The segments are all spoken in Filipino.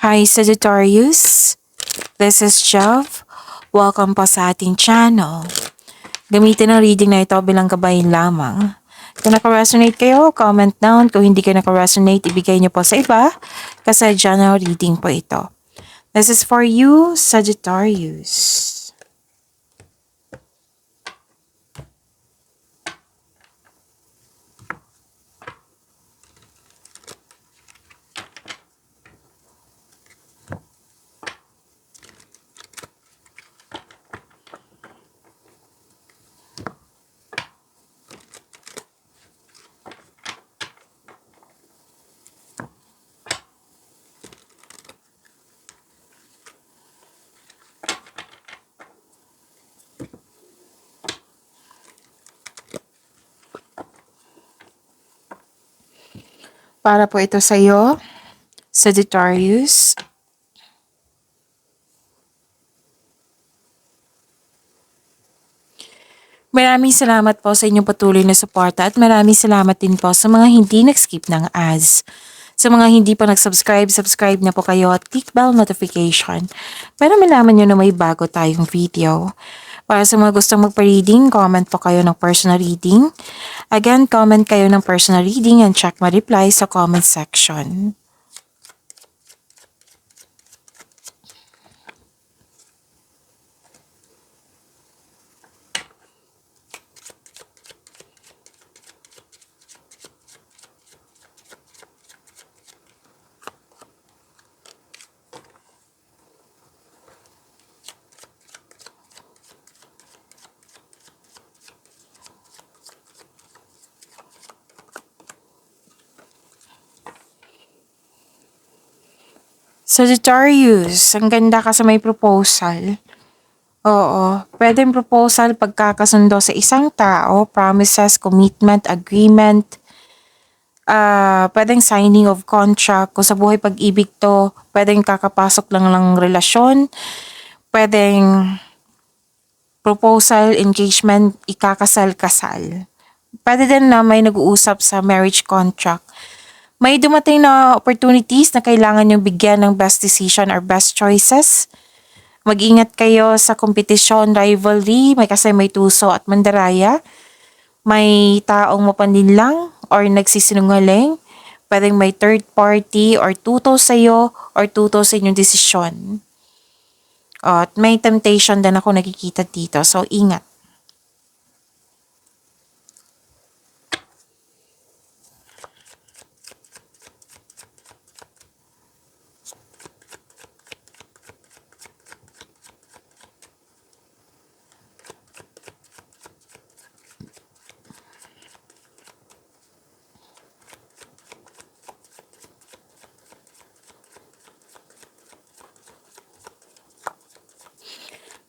Hi Sagittarius, this is Jeff. Welcome po sa ating channel. Gamitin ang reading na ito bilang gabayan lamang. Kung naka-resonate kayo, comment down. Kung hindi kayo naka-resonate, ibigay niyo po sa iba kasi general reading po ito. This is for you, Sagittarius. Para po ito sa iyo, Sagittarius. Maraming salamat po sa inyong patuloy na suporta at maraming salamat din po sa mga hindi nag-skip ng ads. Sa mga hindi pa nag-subscribe, subscribe na po kayo at click bell notification para malaman nyo na may bago tayong video. Para sa mga gustong magpa-reading, comment po kayo ng personal reading. Again, comment kayo ng personal reading and check my reply sa comment section. Sagittarius, ang ganda ka sa may proposal. Oo, pwedeng proposal pagkakasundo sa isang tao, promises, commitment, agreement, pwedeng signing of contract. Kung sa buhay pag-ibig to, pwedeng kakapasok lang ng relasyon, pwedeng proposal, engagement, ikakasal-kasal. Pwede din na may nag-uusap sa marriage contract. May dumating na opportunities na kailangan nyo bigyan ng best decision or best choices. Mag-ingat kayo sa kompetisyon, rivalry, may tuso at mandaraya. May taong mapanlinlang or nagsisinungaling. Pwedeng may third party or tuto sa'yo or tuto sa inyong desisyon. At may temptation din ako nakikita dito, so ingat.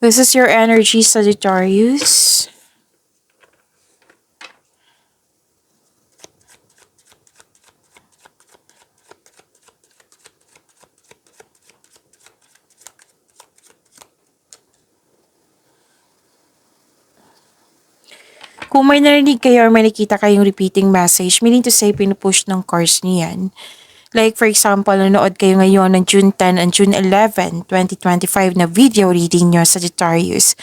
This is your energy, Sagittarius. Kung may narinig kayo or may nakita kayong repeating message, meaning to say pinupush ng cards niyan. Like for example, nanood kayo ngayon ng June 10 and June 11, 2025 na video reading nyo sa Sagittarius.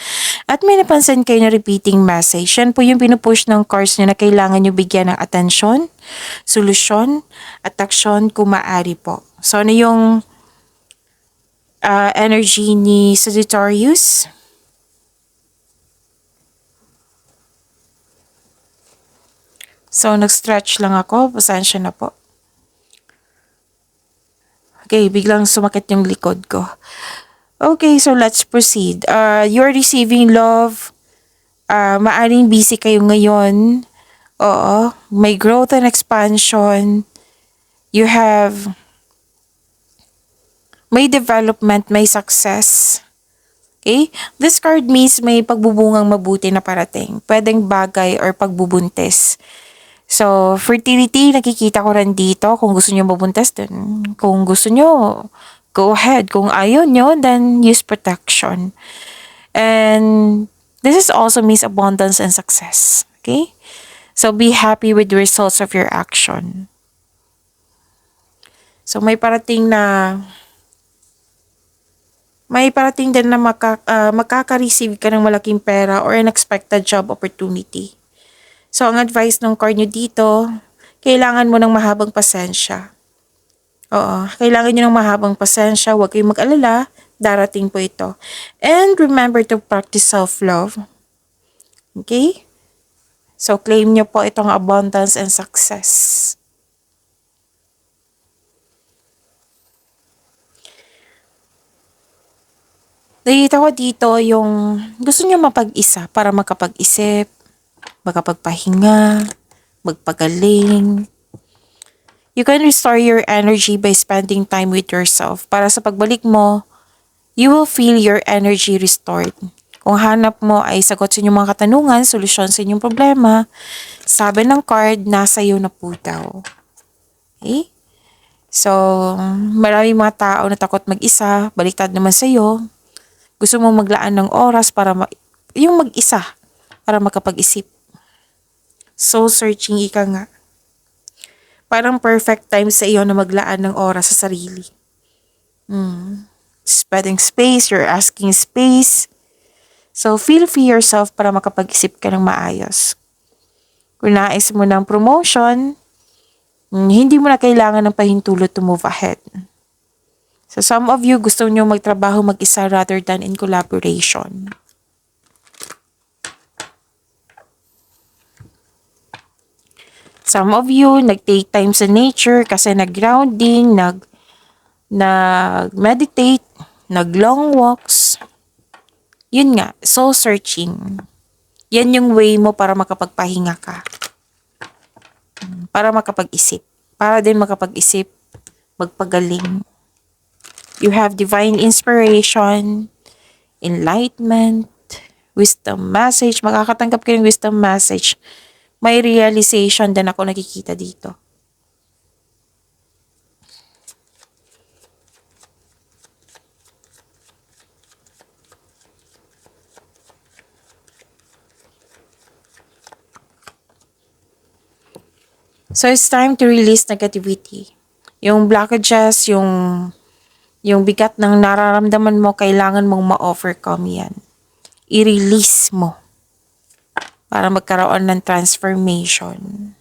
At may napansin kayo na repeating message. Yan po yung pinupush ng cards nyo na kailangan nyo bigyan ng atensyon, solusyon, at aksyon kung maaari po. So ano yung energy ni Sagittarius? So nag-stretch lang ako. Pasensya na po. Okay, biglang sumakit yung likod ko. Okay, so let's proceed. You're receiving love. Maaring busy kayo ngayon. Oo, may growth and expansion. You have may development, may success. Okay? This card means may pagbubungang mabuti na parating. Pwedeng bagay or pagbubuntis. So, fertility, nakikita ko rin dito. Kung gusto nyo mabuntis, then kung gusto nyo, go ahead. Kung ayaw nyo, then use protection. And this is also means abundance and success. Okay? So, be happy with the results of your action. So, may parating na May parating din na makaka-receive ka ng malaking pera or unexpected job opportunity. So, ang advice ng card nyo dito, kailangan mo ng mahabang pasensya. Oo, kailangan nyo ng mahabang pasensya. Huwag kayong mag-alala. Darating po ito. And remember to practice self-love. Okay? So, claim nyo po itong abundance and success. Nakita ko dito yung gusto nyo mapag-isa para makapag-isip, makapagpahinga, magpagaling. You can restore your energy by spending time with yourself. Para sa pagbalik mo, you will feel your energy restored. Kung hanap mo ay sagot sa inyong mga katanungan, solusyon sa inyong problema, sabi ng card, nasa iyo na po daw. Okay? So, maraming mga tao na takot mag-isa, baliktad naman sa iyo. Gusto mo maglaan ng oras para yung mag-isa, para makapag-isip. Soul searching ika nga. Parang perfect time sa iyo na maglaan ng oras sa sarili. Spending space, you're asking space. So, feel free yourself para makapag-isip ka ng maayos. Kung nais mo ng promotion, hindi mo na kailangan ng pahintulot to move ahead. So, some of you gusto nyo magtrabaho mag-isa rather than in collaboration. Some of you nag-take time sa nature kasi nag-grounding, nag-meditate, nag-long walks. Yun nga, soul searching. Yan yung way mo para makapagpahinga ka. Para makapag-isip. Para din makapag-isip, magpagaling. You have divine inspiration, enlightenment, wisdom message. Makakatanggap kayo ng wisdom message. May realization din ako nakikita dito. So it's time to release negativity. Yung blockages, yung bigat ng nararamdaman mo, kailangan mong ma-overcome yan. I-release mo para magkaroon ng transformation.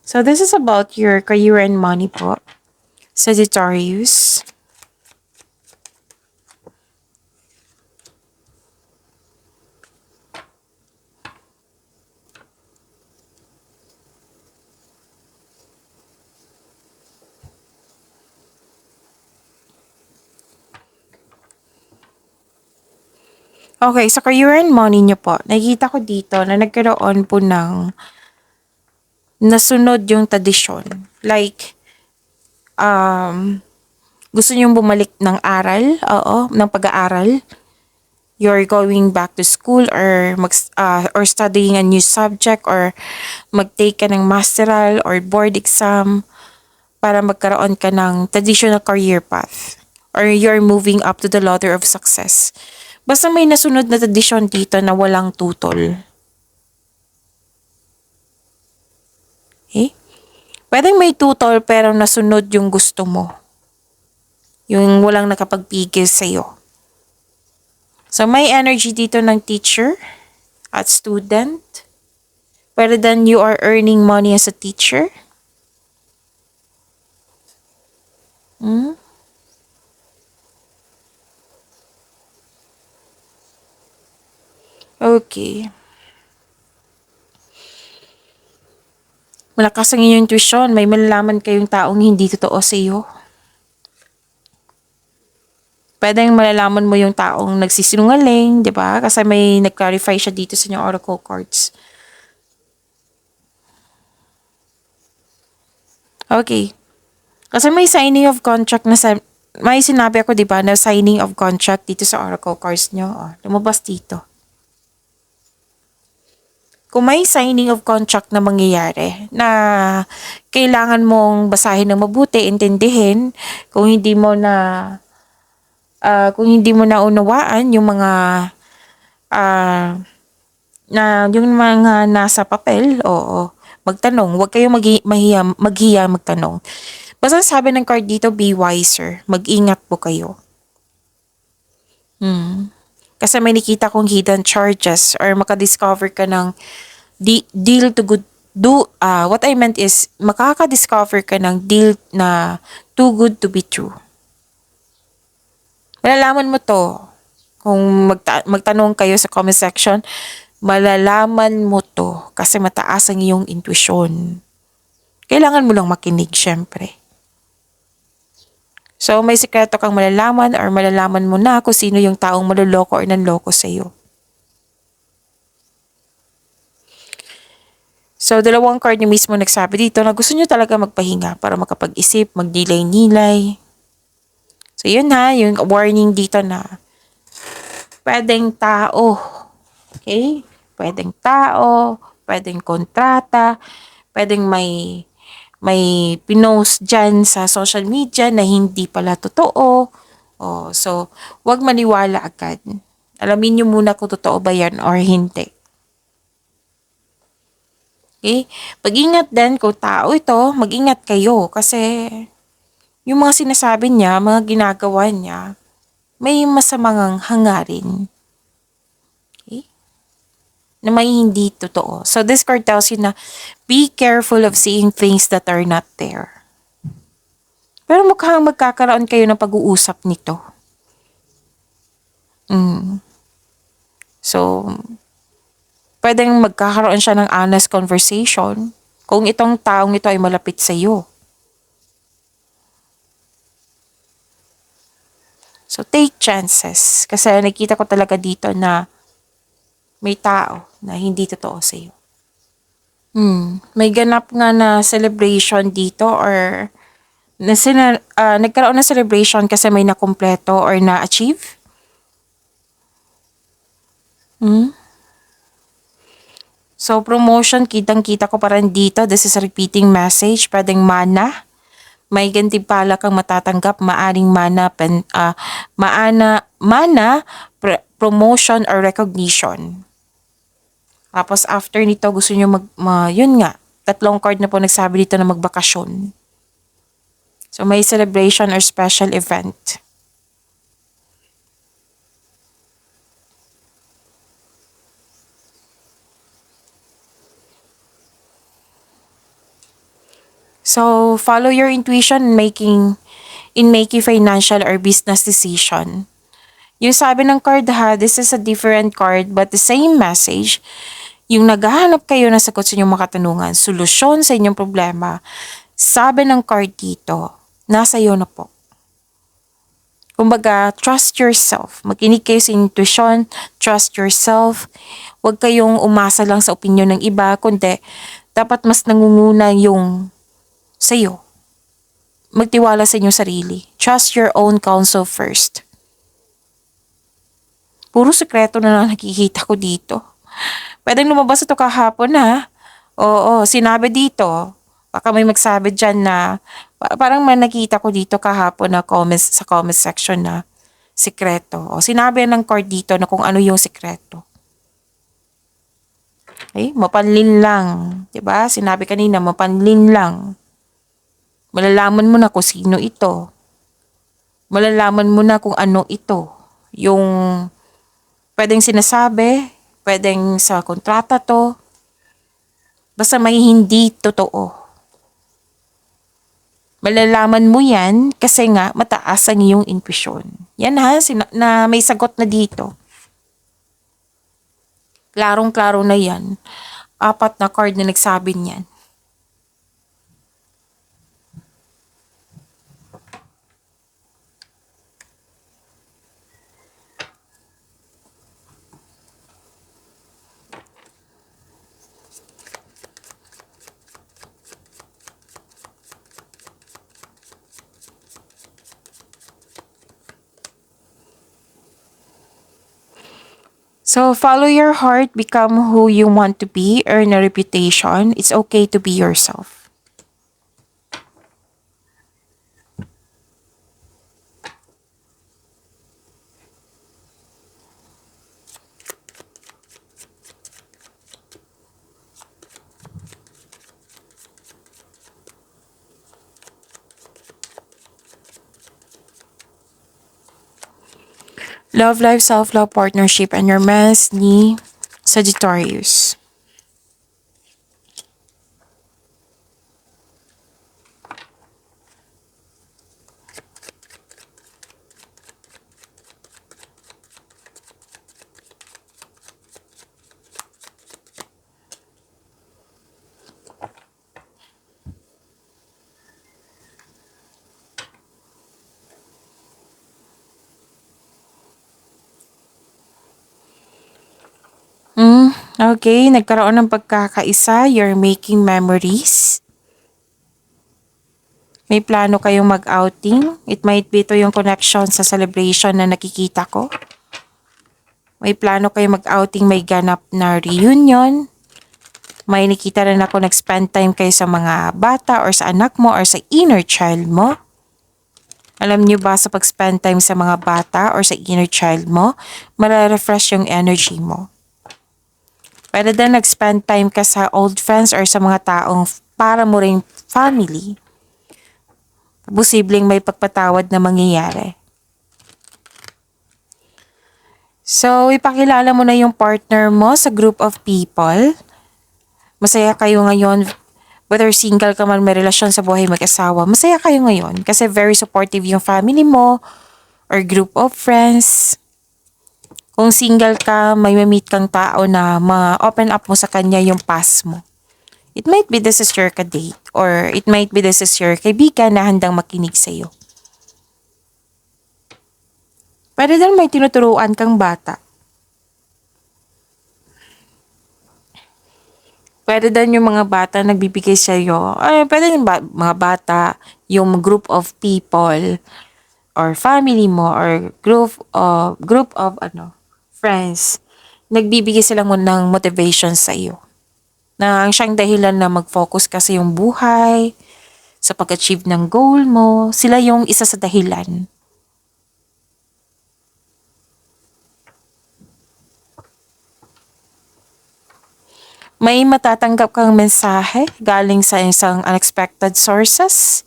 So this is about your career and money po. Sagittarius. Okay, sa career and money nyo po, nakikita ko dito na nagkaroon po ng nasunod yung tradisyon. Like, gusto nyong bumalik ng aral, ng pag-aaral. You're going back to school or or studying a new subject or mag-take ka ng masteral or board exam para magkaroon ka ng traditional career path. Or you're moving up to the ladder of success. Basta may nasunod na tradisyon dito na walang tutol. Okay? Pwedeng may tutol pero nasunod yung gusto mo. Yung walang nakapagpigil sa'yo. So may energy dito ng teacher at student. Pero then you are earning money as a teacher. Okay. Malakas ang inyong intuition. May malalaman kayong taong hindi totoo sa iyo. Pwedeng malalaman mo yung taong nagsisinungaling, di ba? Kasi may nag-clarify siya dito sa inyong oracle cards. Okay. Kasi may signing of contract na may sinabi ako, di ba, na signing of contract dito sa oracle cards nyo. Lumabas dito. kung may signing of contract na mangyayari na kailangan mong basahin ng mabuti, intindihin, kung hindi mo na kung hindi mo na unawaan yung mga ah, yung mga nasa papel, oo, magtanong. Huwag kayong maghiya magtanong. Basta sabi ng card dito, be wiser. Mag-ingat po kayo. Kasi may nakita kong hidden charges or makadiscover ka ng deal to good what I meant is makaka-discover ka ng deal na too good to be true. Malalaman mo to kung magtanong kayo sa comment section, malalaman mo to kasi mataas ang iyong intuition. Kailangan mo lang makinig syempre. So may sikreto kang malalaman or malalaman mo na kung sino yung taong maloloko or nanloko sa'yo. So, dalawang card niyo mismo nagsabi dito na gusto niyo talaga magpahinga para makapag-isip, magnilay-nilay. So, yun ha, yung warning dito na pwedeng tao, okay? Pwedeng tao, pwedeng kontrata, pwedeng may pinost dyan sa social media na hindi pala totoo. Oh, so, wag maniwala agad. Alamin niyo muna kung totoo ba yan or hindi. Okay? Pag-ingat din kung tao ito, mag-ingat kayo kasi yung mga sinasabi niya, mga ginagawa niya, may masamang hangarin. Okay? Na may hindi totoo. So this card tells you na be careful of seeing things that are not there. Pero mukhang magkakaroon kayo ng pag-uusap nito. So, pwedeng magkakaroon siya ng honest conversation kung itong taong ito ay malapit sa iyo. So, take chances. Kasi nakita ko talaga dito na may tao na hindi totoo sa iyo. May ganap nga na celebration dito or nagkaroon ng celebration kasi may nakumpleto or na-achieve. So, promotion, kitang-kita ko pa rin dito. This is a repeating message. Pwedeng mana. May gantimpala kang matatanggap. Maaring promotion or recognition. Tapos after nito, gusto nyo yun nga, tatlong card na po nagsabi dito na magbakasyon. So, may celebration or special event. So, follow your intuition in making financial or business decision. Yung sabi ng card ha, this is a different card but the same message. Yung naghahanap kayo ng sagot sa inyong mga katanungan, solusyon sa inyong problema, sabi ng card dito, nasa iyo na po. Kumbaga, trust yourself. Makinig kayo sa intuition, trust yourself. Huwag kayong umasa lang sa opinion ng iba, kundi dapat mas nangunguna yung sa'yo. Magtiwala sa inyong sarili. Trust your own counsel first. Puro sekreto na lang nakikita ko dito. Pwedeng lumabas ito kahapon ha. Oo, sinabi dito. Baka may magsabi dyan na parang may nakita ko dito kahapon na sa comment section na sekreto. O sinabi ng card dito na kung ano yung sekreto. Okay? Mapanlin lang. Diba? Sinabi kanina, mapanlin lang. Malalaman mo na kung sino ito. Malalaman mo na kung ano ito. Yung pwedeng sinasabi, pwedeng sa kontrata to. Basta may hindi totoo. Malalaman mo yan kasi nga mataas ang iyong intuition. Yan ha, na may sagot na dito. Klarong-klaro na yan. 4 na card na nagsabi niyan. So follow your heart, become who you want to be, earn a reputation. It's okay to be yourself. Love life, self-love, partnership, and romance ni Sagittarius. Okay, nagkaroon ng pagkakaisa, you're making memories. May plano kayong mag-outing. It might be ito yung connection sa celebration na nakikita ko. May plano kayong mag-outing, may ganap na reunion. May nakita rin ako nag-spend time kayo sa mga bata or sa anak mo or sa inner child mo. Alam niyo ba sa pag-spend time sa mga bata or sa inner child mo, mara-refresh yung energy mo. Pwede din nag-spend time ka sa old friends or sa mga taong para mo ring family. Posibleng may pagpatawad na mangyayari. So, ipakilala mo na yung partner mo sa group of people. Masaya kayo ngayon. Whether single ka man, may relasyon sa buhay mag-asawa, masaya kayo ngayon kasi very supportive yung family mo or group of friends. Kung single ka, may ma-meet kang tao na ma-open up mo sa kanya yung past mo. It might be this is your ka-date or it might be this is your kaibigan na handang makinig sa'yo. Pwede din may tinuturuan kang bata. Pwede din yung mga bata nagbibigay sa'yo. Pwede yung mga bata, yung group of people or family mo or group of friends. Nagbibigay sila mo ng motivation sa iyo. Na ang siyang dahilan na mag-focus ka sa iyong buhay, sa pag-achieve ng goal mo. Sila yung isa sa dahilan. May matatanggap kang mensahe galing sa isang unexpected sources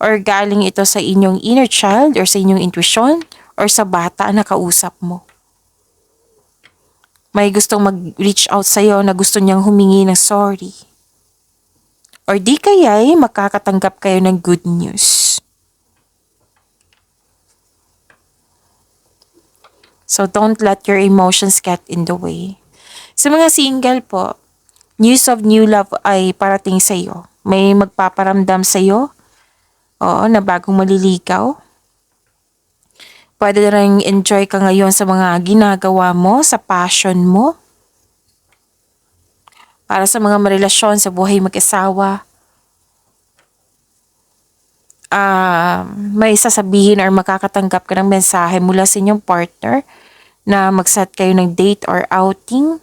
or galing ito sa inyong inner child or sa inyong intuition or sa bata na kausap mo. May gustong mag-reach out sa'yo na gusto niyang humingi ng sorry. Or di kaya'y makakatanggap kayo ng good news. So don't let your emotions get in the way. Sa mga single po, news of new love ay parating sa iyo. May magpaparamdam sa iyo, na bagong maliligaw. Pwede rin enjoy ka ngayon sa mga ginagawa mo, sa passion mo. Para sa mga marelasyon sa buhay mag-asawa, may sasabihin or makakatanggap ka ng mensahe mula sa inyong partner na mag-set kayo ng date or outing.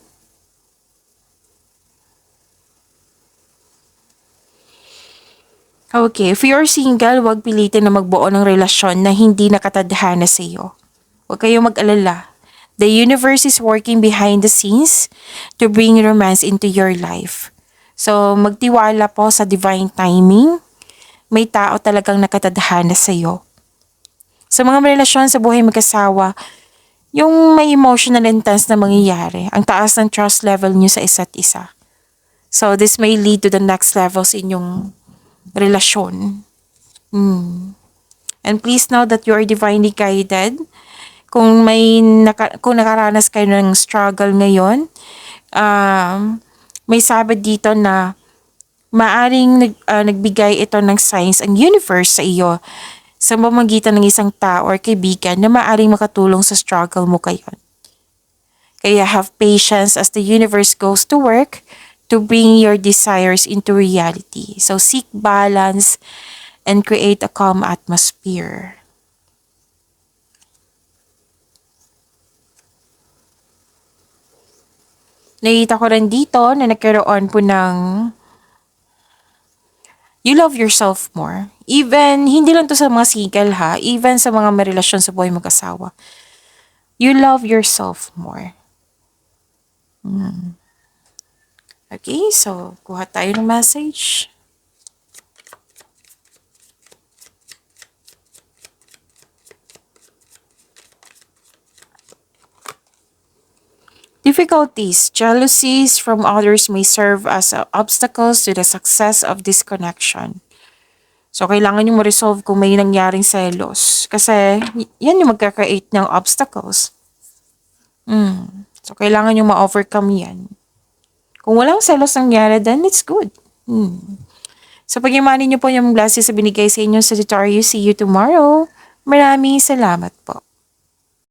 Okay, if you're single, huwag pilitin na magbuo ng relasyon na hindi nakatadhana sa iyo. Huwag kayong mag-alala. The universe is working behind the scenes to bring romance into your life. So, magtiwala po sa divine timing. May tao talagang nakatadhana sa iyo. Sa mga relasyon sa buhay mag-asawa, yung may emotional intense na mangyayari, ang taas ng trust level niyo sa isa't isa. So, this may lead to the next level sa inyong relasyon. And please know that you are divinely guided. Kung kung nakaranas kayo ng struggle ngayon, may sabi dito na maaring nagbigay ito ng signs ang universe sa iyo sa pamamagitan ng isang tao or kaibigan na maaring makatulong sa struggle mo ngayon. Kaya have patience as the universe goes to work to bring your desires into reality. So seek balance and create a calm atmosphere. Nakita ko rin dito na nagkaroon po ng you love yourself more. Even, hindi lang to sa mga single ha, even sa mga may relasyon sa buhay mag-asawa. You love yourself more. Okay, so kuha tayo ng message. Difficulties, jealousies from others may serve as obstacles to the success of this connection. So, kailangan nyo ma-resolve kung may nangyaring selos. Kasi, yan yung magka-create ng obstacles. So, kailangan nyo ma-overcome yan. Kung walang selos nangyari, then it's good. So, pag-imanin nyo po yung blessings sa binigay sa inyo sa Sagittarius. See you tomorrow. Maraming salamat po.